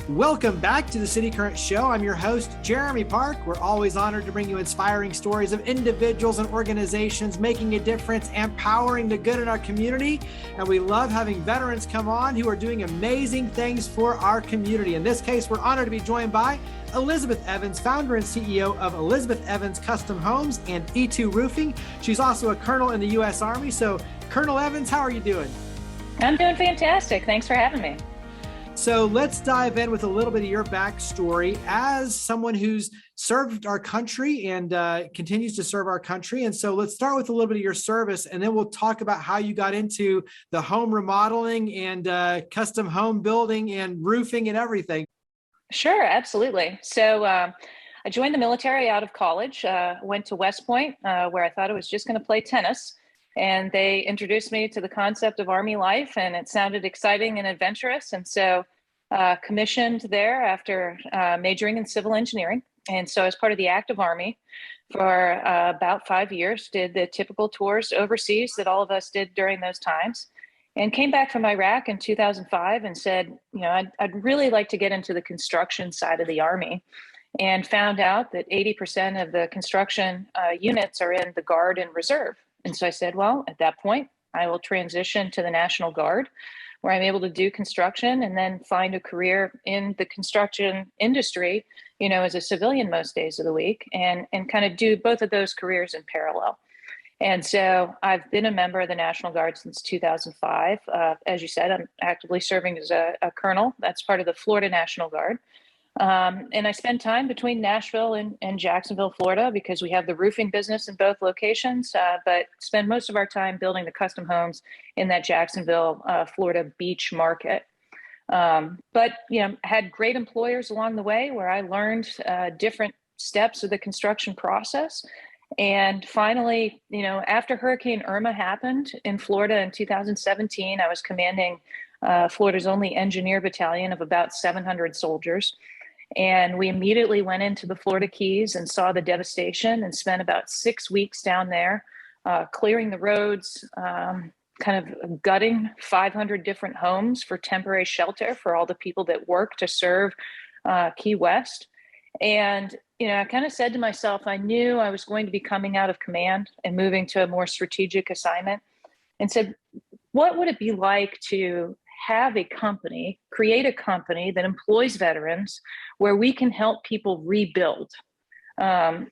Welcome back to the City Current Show. I'm your host, Jeremy Park. We're always honored to bring you inspiring stories of individuals and organizations making a difference, empowering the good in our community. And we love having veterans come on who are doing amazing things for our community. In this case, we're honored to be joined by Elizabeth Evans, founder and CEO of Elizabeth Evans Custom Homes and E2 Roofing. She's also a colonel in the U.S. Army. So, Colonel Evans, how are you doing? I'm doing fantastic. Thanks for having me. So let's dive in with a little bit of your backstory as someone who's served our country and continues to serve our country. And so let's start with a little bit of your service, and then we'll talk about how you got into the home remodeling and custom home building and roofing and everything. Sure, absolutely. So I joined the military out of college, went to West Point, where I thought I was just going to play tennis. And they introduced me to the concept of Army life, and it sounded exciting and adventurous. And so commissioned there after majoring in civil engineering. And so as part of the active Army for about 5 years, did the typical tours overseas that all of us did during those times, and came back from Iraq in 2005 and said, I'd really like to get into the construction side of the Army, and found out that 80% of the construction units are in the Guard and Reserve. And so I said, well, at that point, I will transition to the National Guard, where I'm able to do construction and then find a career in the construction industry, as a civilian most days of the week, and kind of do both of those careers in parallel. And so I've been a member of the National Guard since 2005. As you said, I'm actively serving as a colonel. That's part of the Florida National Guard. And I spend time between Nashville and Jacksonville, Florida, because we have the roofing business in both locations, but spend most of our time building the custom homes in that Jacksonville, Florida beach market. But had great employers along the way where I learned different steps of the construction process. And finally, after Hurricane Irma happened in Florida in 2017, I was commanding Florida's only engineer battalion of about 700 soldiers. And we immediately went into the Florida Keys and saw the devastation, and spent about 6 weeks down there, clearing the roads, kind of gutting 500 different homes for temporary shelter for all the people that work to serve Key West. And, I kind of said to myself, I knew I was going to be coming out of command and moving to a more strategic assignment, and said, what would it be like to have a company, create a company that employs veterans where we can help people rebuild? And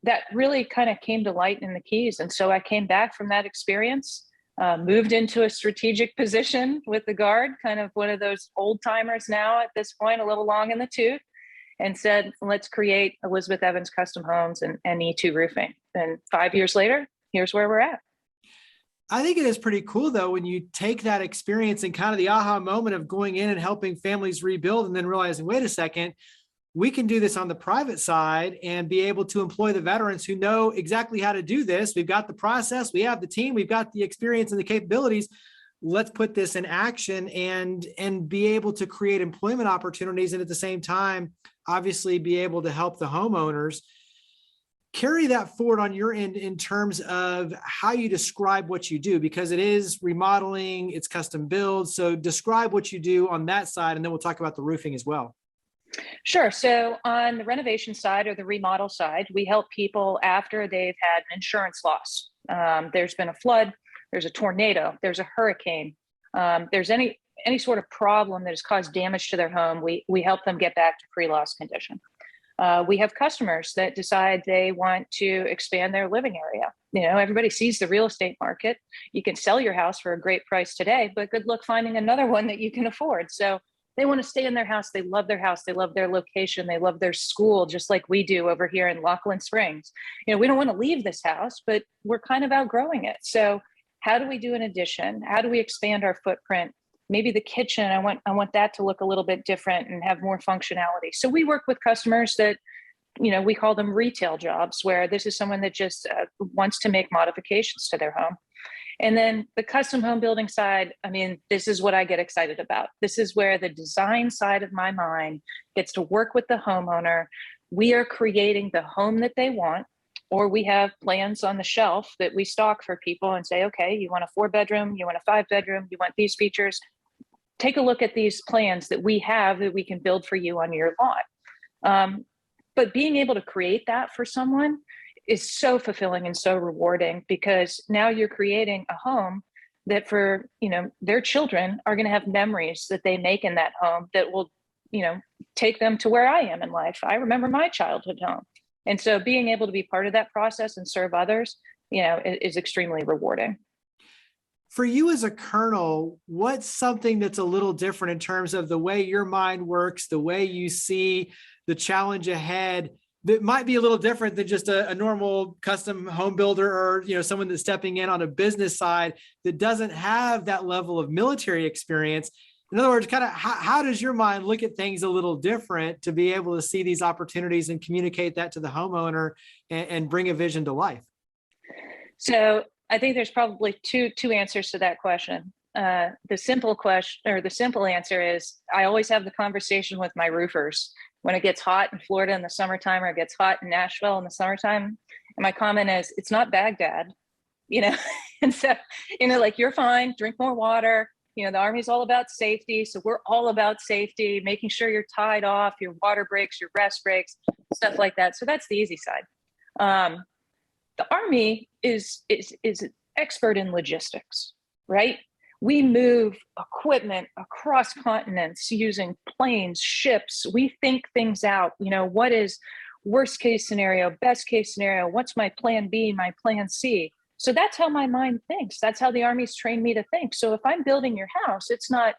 that really kind of came to light in the Keys. And so I came back from that experience, moved into a strategic position with the Guard, kind of one of those old timers now at this point, a little long in the tooth, and said, let's create Elizabeth Evans Custom Homes and E2 Roofing. And 5 years later, here's where we're at. I think it is pretty cool, though, when you take that experience and kind of the aha moment of going in and helping families rebuild, and then realizing, wait a second, we can do this on the private side and be able to employ the veterans who know exactly how to do this. We've got the process, we have the team, we've got the experience and the capabilities. Let's put this in action and be able to create employment opportunities. And at the same time, obviously be able to help the homeowners. Carry that forward on your end in terms of how you describe what you do, because it is remodeling, it's custom builds. So describe what you do on that side, and then we'll talk about the roofing as well. Sure. So on the renovation side or the remodel side, we help people after they've had an insurance loss. There's been a flood, there's a tornado, there's a hurricane, there's any sort of problem that has caused damage to their home. We help them get back to pre-loss condition. We have customers that decide they want to expand their living area. Everybody sees the real estate market. You can sell your house for a great price today, but good luck finding another one that you can afford. So they want to stay in their house. They love their house. They love their location. They love their school, just like we do over here in Laughlin Springs. We don't want to leave this house, but we're kind of outgrowing it. So how do we do an addition? How do we expand our footprint? Maybe the kitchen, I want that to look a little bit different and have more functionality. So we work with customers that, we call them retail jobs, where this is someone that just wants to make modifications to their home. And then the custom home building side, this is what I get excited about. This is where the design side of my mind gets to work with the homeowner. We are creating the home that they want, or we have plans on the shelf that we stock for people and say, okay, you want a 4-bedroom, you want a 5-bedroom, you want these features. take a look at these plans that we have that we can build for you on your lot. But being able to create that for someone is so fulfilling and so rewarding, because now you're creating a home that for, their children are going to have memories that they make in that home that will, take them to where I am in life. I remember my childhood home. And so being able to be part of that process and serve others, is extremely rewarding. For you as a colonel, what's something that's a little different in terms of the way your mind works, the way you see the challenge ahead, that might be a little different than just a normal custom home builder, or someone that's stepping in on a business side that doesn't have that level of military experience? In other words, kind of how does your mind look at things a little different to be able to see these opportunities and communicate that to the homeowner and bring a vision to life? So I think there's probably two answers to that question. The simple answer is I always have the conversation with my roofers when it gets hot in Florida in the summertime, or it gets hot in Nashville in the summertime. And my comment is, it's not Baghdad, and so, like, you're fine, drink more water. The Army's all about safety. So we're all about safety, making sure you're tied off, your water breaks, your rest breaks, stuff like that. So that's the easy side. The Army is expert in logistics, right? We move equipment across continents using planes, ships. We think things out. What is worst case scenario, best case scenario? What's my plan B, my plan C? So that's how my mind thinks. That's how the Army's trained me to think. So if I'm building your house, it's not,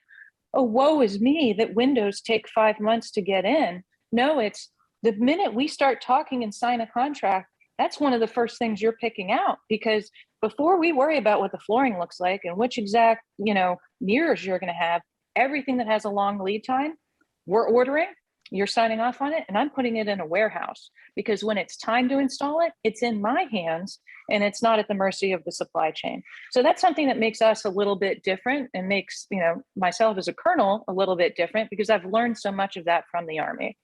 oh, woe is me that windows take 5 months to get in. No, it's the minute we start talking and sign a contract, that's one of the first things you're picking out, because before we worry about what the flooring looks like and which exact, mirrors you're going to have, everything that has a long lead time, we're ordering, you're signing off on it, and I'm putting it in a warehouse, because when it's time to install it, it's in my hands and it's not at the mercy of the supply chain. So that's something that makes us a little bit different, and makes, myself as a colonel a little bit different, because I've learned so much of that from the Army.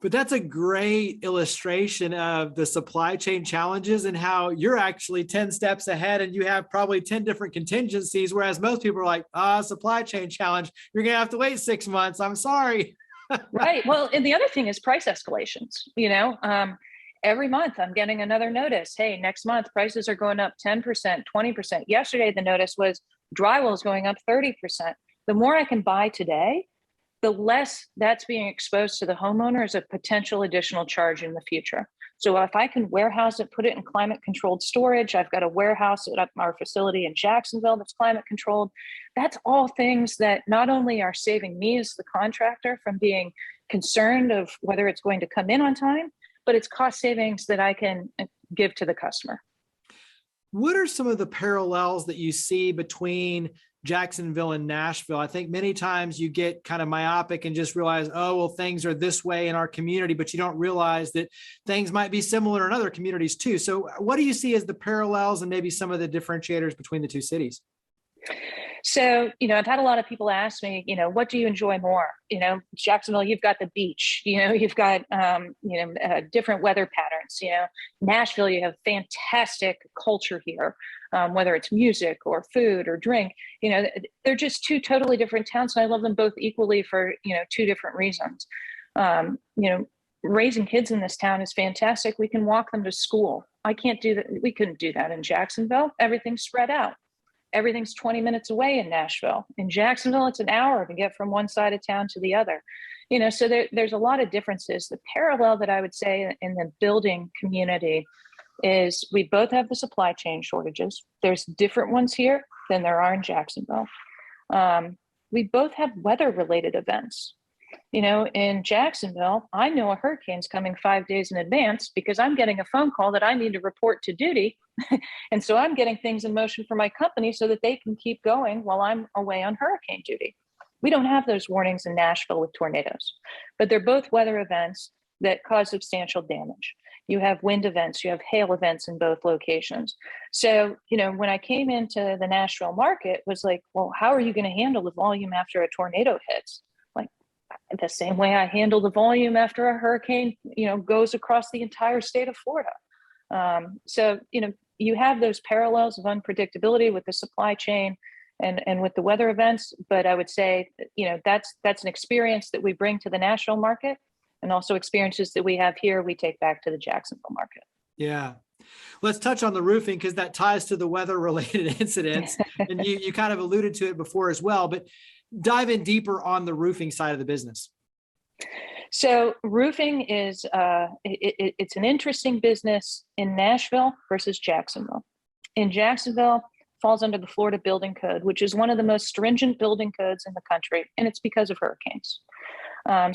But that's a great illustration of the supply chain challenges and how you're actually 10 steps ahead and you have probably 10 different contingencies, whereas most people are like, supply chain challenge, you're going to have to wait 6 months. I'm sorry. Right. Well, and the other thing is price escalations. Every month I'm getting another notice. Hey, next month prices are going up 10%, 20%. Yesterday, the notice was drywall is going up 30%. The more I can buy today, the less that's being exposed to the homeowner as a potential additional charge in the future. So if I can warehouse it, put it in climate controlled storage, I've got a warehouse at our facility in Jacksonville that's climate controlled. That's all things that not only are saving me as the contractor from being concerned of whether it's going to come in on time, but it's cost savings that I can give to the customer. What are some of the parallels that you see between Jacksonville and Nashville? I think many times you get kind of myopic and just realize, oh, well, things are this way in our community, but you don't realize that things might be similar in other communities too. So what do you see as the parallels and maybe some of the differentiators between the two cities? So, I've had a lot of people ask me, what do you enjoy more? Jacksonville, you've got the beach, you've got, different weather patterns, Nashville, you have fantastic culture here, whether it's music or food or drink, they're just two totally different towns. And I love them both equally for, two different reasons. Raising kids in this town is fantastic. We can walk them to school. I can't do that. We couldn't do that in Jacksonville. Everything's spread out. Everything's 20 minutes away in Nashville. In Jacksonville, it's an hour to get from one side of town to the other. So there's a lot of differences. The parallel that I would say in the building community is we both have the supply chain shortages. There's different ones here than there are in Jacksonville. We both have weather-related events. In Jacksonville, I know a hurricane's coming 5 days in advance because I'm getting a phone call that I need to report to duty. And so I'm getting things in motion for my company so that they can keep going while I'm away on hurricane duty. We don't have those warnings in Nashville with tornadoes, but they're both weather events that cause substantial damage. You have wind events, you have hail events in both locations. So, when I came into the Nashville market, was like, well, how are you going to handle the volume after a tornado hits? Like the same way I handle the volume after a hurricane, goes across the entire state of Florida. So, you have those parallels of unpredictability with the supply chain. and with the weather events. But I would say, that's an experience that we bring to the Nashville market, and also experiences that we have here, we take back to the Jacksonville market. Yeah. Let's touch on the roofing, because that ties to the weather related incidents. And you kind of alluded to it before as well, but dive in deeper on the roofing side of the business. So roofing is, it's an interesting business in Nashville versus Jacksonville. In Jacksonville, falls under the Florida Building Code, which is one of the most stringent building codes in the country, and it's because of hurricanes.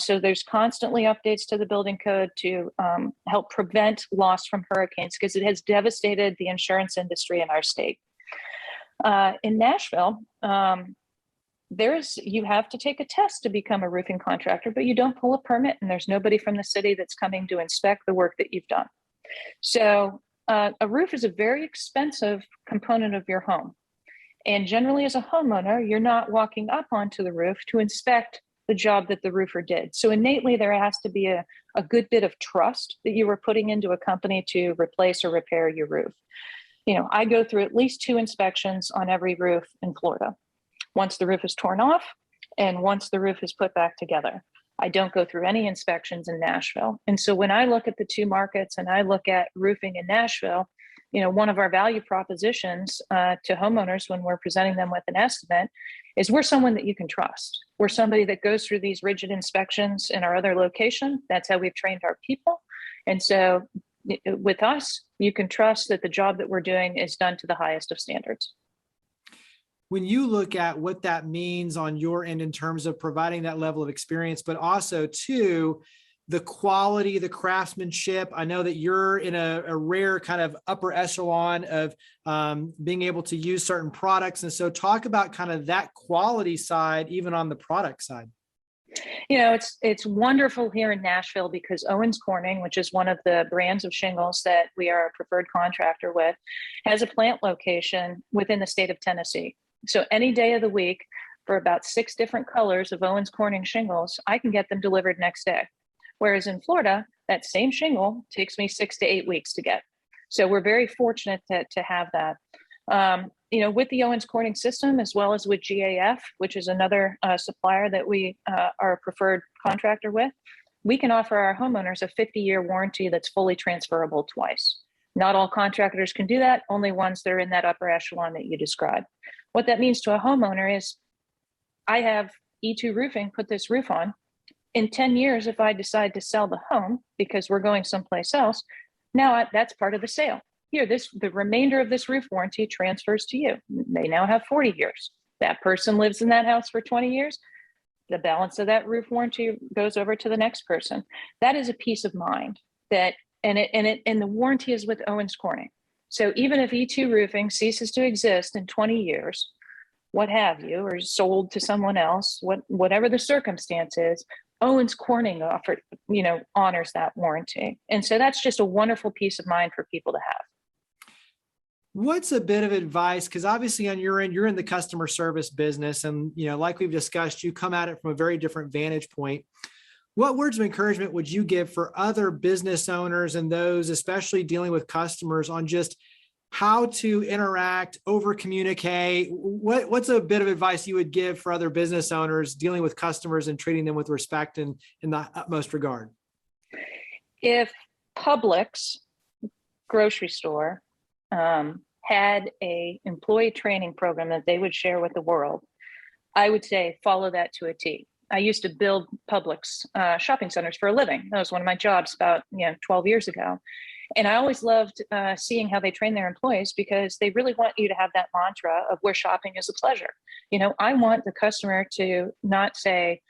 So there's constantly updates to the building code to help prevent loss from hurricanes, because it has devastated the insurance industry in our state. In Nashville, you have to take a test to become a roofing contractor, but you don't pull a permit, and there's nobody from the city that's coming to inspect the work that you've done. So a roof is a very expensive component of your home. And generally, as a homeowner, you're not walking up onto the roof to inspect the job that the roofer did. So innately, there has to be a good bit of trust that you were putting into a company to replace or repair your roof. I go through at least 2 inspections on every roof in Florida. Once the roof is torn off and once the roof is put back together. I don't go through any inspections in Nashville. And so when I look at the 2 markets and I look at roofing in Nashville, one of our value propositions to homeowners when we're presenting them with an estimate is we're someone that you can trust. We're somebody that goes through these rigid inspections in our other location. That's how we've trained our people. And so with us, you can trust that the job that we're doing is done to the highest of standards. When you look at what that means on your end in terms of providing that level of experience, but also too, the quality, the craftsmanship, I know that you're in a rare kind of upper echelon of being able to use certain products. And so talk about kind of that quality side, even on the product side. It's wonderful here in Nashville because Owens Corning, which is one of the brands of shingles that we are a preferred contractor with, has a plant location within the state of Tennessee. So any day of the week, for about 6 different colors of Owens Corning shingles, I can get them delivered next day. Whereas in Florida, that same shingle takes me 6 to 8 weeks to get. So we're very fortunate to have that. With the Owens Corning system, as well as with GAF, which is another supplier that we are a preferred contractor with, we can offer our homeowners a 50-year warranty that's fully transferable twice. Not all contractors can do that, only ones that are in that upper echelon that you described. What that means to a homeowner is I have E2 Roofing put this roof on. In 10 years, if I decide to sell the home because we're going someplace else, now that's part of the sale. Here, the remainder of this roof warranty transfers to you. They now have 40 years. That person lives in that house for 20 years. The balance of that roof warranty goes over to the next person. That is a peace of mind and the warranty is with Owens Corning. So even if E2 Roofing ceases to exist in 20 years, what have you, or is sold to someone else, whatever the circumstance is, Owens Corning honors that warranty. And so that's just a wonderful peace of mind for people to have. What's a bit of advice? Because obviously on your end, you're in the customer service business. And, like we've discussed, you come at it from a very different vantage point. What words of encouragement would you give for other business owners and those especially dealing with customers on just how to interact, over communicate? What's a bit of advice you would give for other business owners dealing with customers and treating them with respect and in the utmost regard? If Publix grocery store had a employee training program that they would share with the world, I would say follow that to a T. I used to build Publix shopping centers for a living. That was one of my jobs about 12 years ago. And I always loved seeing how they train their employees because they really want you to have that mantra of where shopping is a pleasure. I want the customer to not say,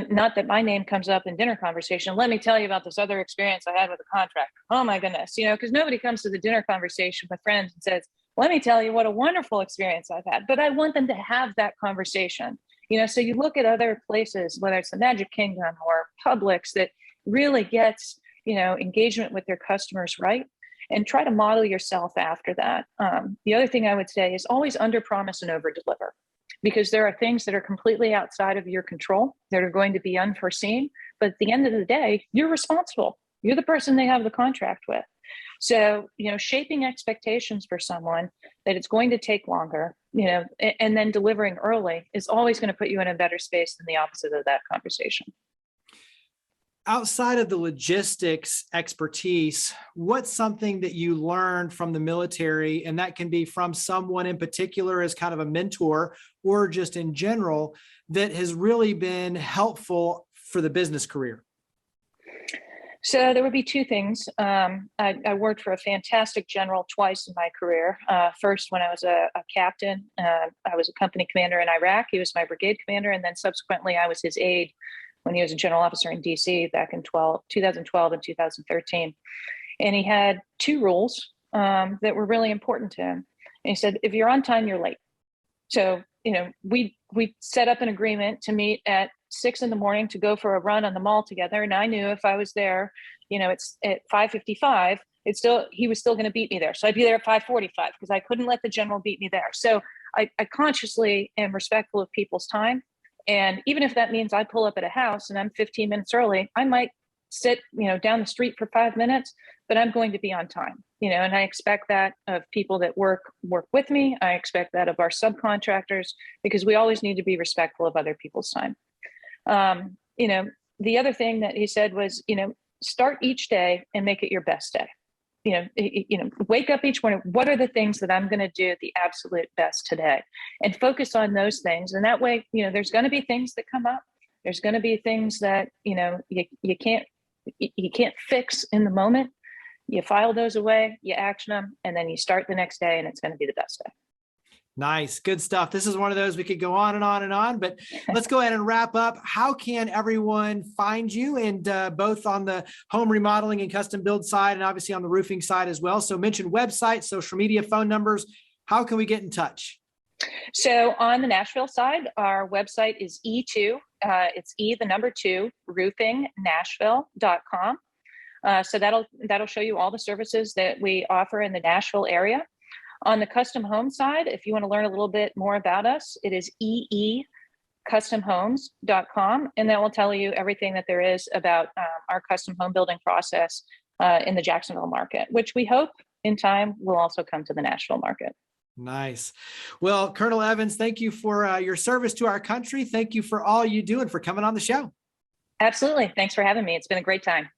not that my name comes up in dinner conversation, let me tell you about this other experience I had with a contractor. Oh my goodness, because nobody comes to the dinner conversation with friends and says, let me tell you what a wonderful experience I've had. But I want them to have that conversation. So you look at other places, whether it's the Magic Kingdom or Publix, that really gets engagement with their customers right, and try to model yourself after that. The other thing I would say is always under promise and over deliver, because there are things that are completely outside of your control that are going to be unforeseen. But at the end of the day, you're responsible. You're the person they have the contract with. So, shaping expectations for someone that it's going to take longer, and then delivering early is always going to put you in a better space than the opposite of that conversation. Outside of the logistics expertise, what's something that you learned from the military, and that can be from someone in particular as kind of a mentor or just in general, that has really been helpful for the business career? So there would be two things. I worked for a fantastic general twice in my career. First, when I was a captain, I was a company commander in Iraq. He was my brigade commander. And then subsequently, I was his aide when he was a general officer in DC back in 2012 and 2013. And he had two rules that were really important to him. And he said, if you're on time, you're late. So, we set up an agreement to meet at 6 a.m. to go for a run on the mall together. And I knew if I was there, it's at 5:55, he was still going to beat me there. So I'd be there at 5:45 because I couldn't let the general beat me there. So I consciously am respectful of people's time. And even if that means I pull up at a house and I'm 15 minutes early, I might sit, down the street for 5 minutes, but I'm going to be on time, and I expect that of people that work with me. I expect that of our subcontractors, because we always need to be respectful of other people's time. The other thing that he said was, start each day and make it your best day. Wake up each morning. What are the things that I'm going to do the absolute best today, and focus on those things. And that way, there's going to be things that come up. There's going to be things that, you can't fix in the moment. You file those away, you action them, and then you start the next day, and it's going to be the best day. Nice. Good stuff. This is one of those we could go on and on and on, but let's go ahead and wrap up. How can everyone find you, and both on the home remodeling and custom build side, and obviously on the roofing side as well? So mention website, social media, phone numbers. How can we get in touch? So on the Nashville side, our website is E2. It's the number 2, roofingnashville.com. So that'll show you all the services that we offer in the Nashville area. On the custom home side, if you want to learn a little bit more about us, it is eecustomhomes.com, and that will tell you everything that there is about our custom home building process in the Jacksonville market, which we hope in time will also come to the Nashville market. Nice. Well, Colonel Evans, thank you for your service to our country. Thank you for all you do and for coming on the show. Absolutely. Thanks for having me. It's been a great time.